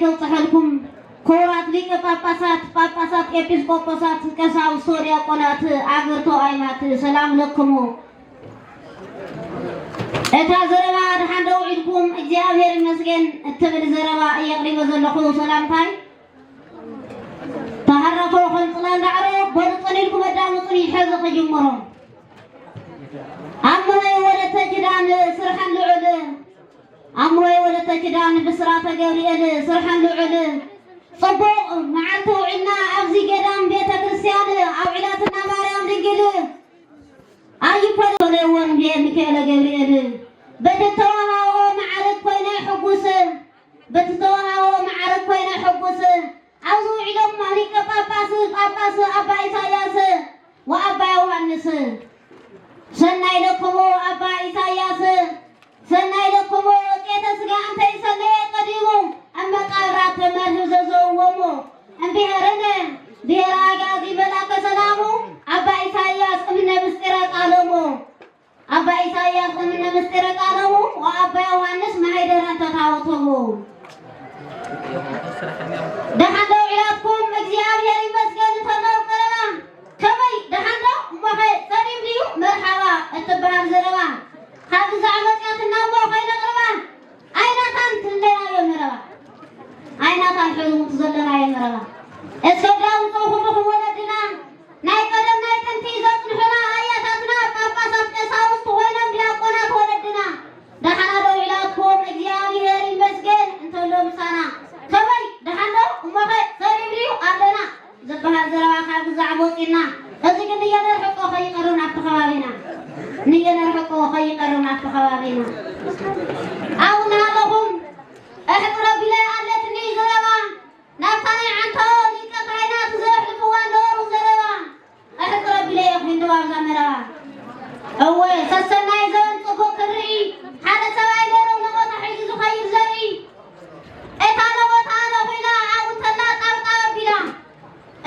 كوصحلكم كورات ليك باباسات إبسكوبوسات كساو سوريا قنات أغرتو أيمات سلام لكم إتا زربا دحان دوعيدكم እግዚአብሔር ይመስገን እትብል ዘረባ እየቅሪበ ዘለኹ ሰላምታይ ተሃረፎ ኸንጽላን ዳዕሮ በልጽኒልኩም ኣዳምጽኒ ሕዚ ኸጅምሮ ኣሞይ ወለተ ኪዳን ስርሐን ልዑል ኣሞይ ወለተ ኪዳን ብስራተ ገብርኤል ስርሐን ልዑል ጽቡቕ መዓልቲ ውዒልና ኣብዚ ገዳም ቤተ ክርስቲያን ኣውዒላትና ማርያም ድንግል ኣይፈለወን ሚካኤል ገብርኤል በተተዋሃቦ ማዕረግ ኮይነ ሕጉስ በተተዋሃቦ ማዕረግ ኮይነ ሕጉስ ኣብዚ ውዒሎም ሊቀ ጳጳስ ኣባ ኢሳያስ ወኣባ ዮሐንስ ሰናይ ለክሙ ኣባ ኢሳያስ ሰናይ ለክሙ ቄተ ስጋ እንተ ይሰለየ ቀዲሙ ኣብ መቃብራት ተመርህ ዘዘውዎሙ እምብሔርነ ብሔረ ኣጋዚ መላከ ሰላሙ ኣባ ኢሳያስ እምነ ምስጢረ ቃሎሙ ኣባ ኢሳያስ እምነ ምስጢረ ቃሎሙ ወኣባ ዮሐንስ ማይደረ ተታወቶሙ ደሓን ደውዒላትኩም እግዚአብሔር ይመስገን ተለው ቀረባ ከመይ ደሓን ዶ እሞኸ ፀሊም ድዩ መርሓባ እትበሃል ዘረባ ካብ ዛዕመፅያትና እሞ ኮይነ ቅርባ ዓይናታን ትለናዮ መረባ ዓይናታን ሕዝሙት ዘለናዮ መረባ እስከዳውፆ ኩልኩም ወለድና ናይ ቀደም ናይ ጥንቲ ዘፅንሑና ኣያታትና ጳጳሳት ቀሳውስት ኮይኖም ዲያቆናት ወለድና ደሓና ደውዒላትኩም እግዚአብሔር ይመስገን እንተሎ ምሳና ከመይ ደሓን ዶ እሞኸ ፀሊም ድዩ ኣለና ዝበሃል ዘረባ ካብ ዛዕመፅና እዚ ግን ንየነርሕቆ ኸይቀርብ ናብቲ ከባቢና ንየነርሕቆ ኸይቀርብ ናብቲ ከባቢና ኣብኡ ናለኹም እሕፅረ ቢለይ ኣለትኒ ዘረባ ናብታ ናይ ዓንቶ ሊቀ ካህናት ዘሕልፍዋ ነበሩ ዘረባ እሕፅረ ቢለይ ኣኺንድዋ ኣብዛ መረባ እወ ሰሰናይ ዘበን ፅቡቕ ክርኢ ሓደ ሰብኣይ ነይሩ ነቦታ ሒዙ ዝኸይድ ዘርኢ እታ ነቦታ ነኺላ ኣብኡ እንተላ ጣብጣብ ኣቢላ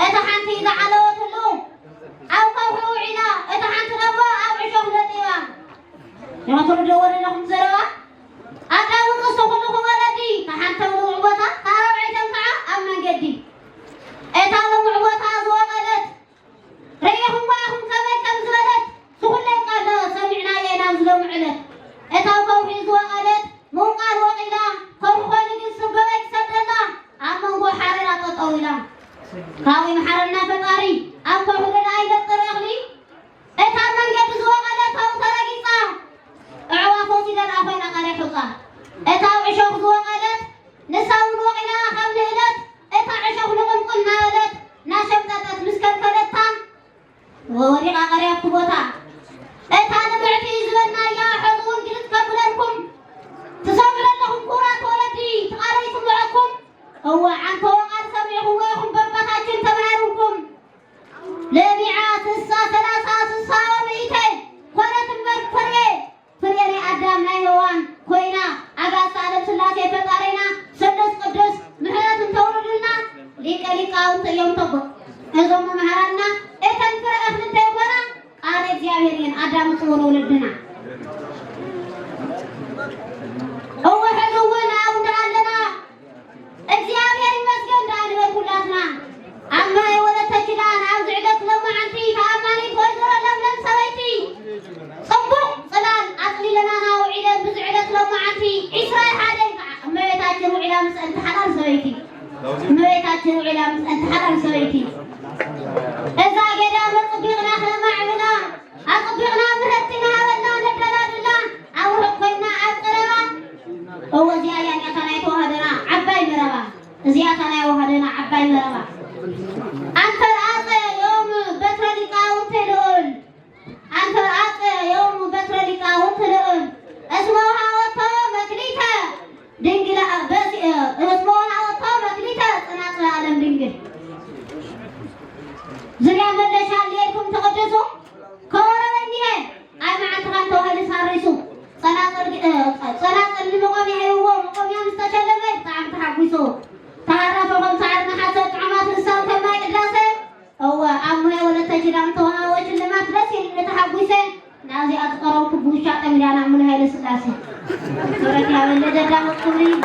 እታ ሓንቲ ዝዓለወትሉ ኣብ ከውሒ ውዒላ እታ ሓንቲ ደሞ ኣብ ዕሾኽ ነጢባ ንኽትርድእዎ ዘለኹም ዘረባ ኣዳምፅስ ኩልኩም ወለዲ ተሓንተ ልሙዕ ቦታ ካልኣውዒተን ከዓ ኣብ መንገዲ እታ ልሙዕ ቦታ ዝወቐለት ርኢኹምዋ ኢኹም ከመይ ከም ዝበለት ዝኩለይ ቃል ሰሚዕናየ ናብ ዝለሙዕ ዕለት እታ ከውሒ ዝወቐለት ምውቃል ወቒላ ከውሒ ኮይኑ ግን ስበበይ ክሰደላ ኣብ መንጎ ሓሬራ ጠጠው ኢላ ካብኡ ይመሓረና ፈጣሪ ኣብ ከውሒ ገዳ ኣይለጥር እኽሊ እታ መንገዲ ዝወቐለት ኣብኡ ተረጊፃ أعواف وسيلة أخوينا قريح وصار. إتا عشوق زوقلت نساون وقنا خمل هلت إتا عشوق نقول قلنا هلت ناشب تاتت مسكن فلتها ووريق قريح كبوتا إتا نبعتي زلنا يا حضور قلت قبلنكم تصور لهم كورات ولدي تقاريكم معكم هو عن فوقات سمعهم ويهم بربطاتين تبهركم لبيعات الساعة 3 ومئتين كورات المرك فريه فريري أدم نايوان كوينا أجاس على سلاسة فقارينا سدس قدس محرات تورودنا ليك أو يوم تبو إذا ما محرنا إتن فرق أخذ تيجونا قارئ جاهرين أدم تورودنا هو حلونا أو دعلنا الجاهر مسكين دعنا بكلاتنا أما ولا تجدان عاوز عدك لما عنتي فأماني كويسر لم سويتي صبوح صلال أصلي لنا وعيدك بزعلك لما عنتي إسرائيل حالك مريتاتي وعلا مسألة حلال سويتي مريتاتي وعلا مسألة حلال سويتي إذا قدام الطبيقنا لما عمنا الطبيقنا مرتنا ولنا ندلنا دلنا أو حقنا أقربا هو زيادة يتنايتو هدنا عباي مربا زيادة يوهدنا عباي مربا أنت الآقى يوم بتر لقاء تلون أنت الآقى يوم بتر لقاء تلون اسمها وطا مكليتا دنجل بس اسمها وطا مكليتا صناعة العالم دنجل زريا مدرسة ليكم تقدسوا كورا بنيه أي ما عندهم توهل سارسوا صناعة المقام يهوه مقام يمستشلمه تعب تحبسوا تعرفهم سعرنا حسب عمات الصوت ما يدرسه هو أمي ولا تجرم توها وجه لما تدرسي لتحبسه نازي أذكروا كبوشات من أنا من هاي السلاسل سورة يا ولد دام القبري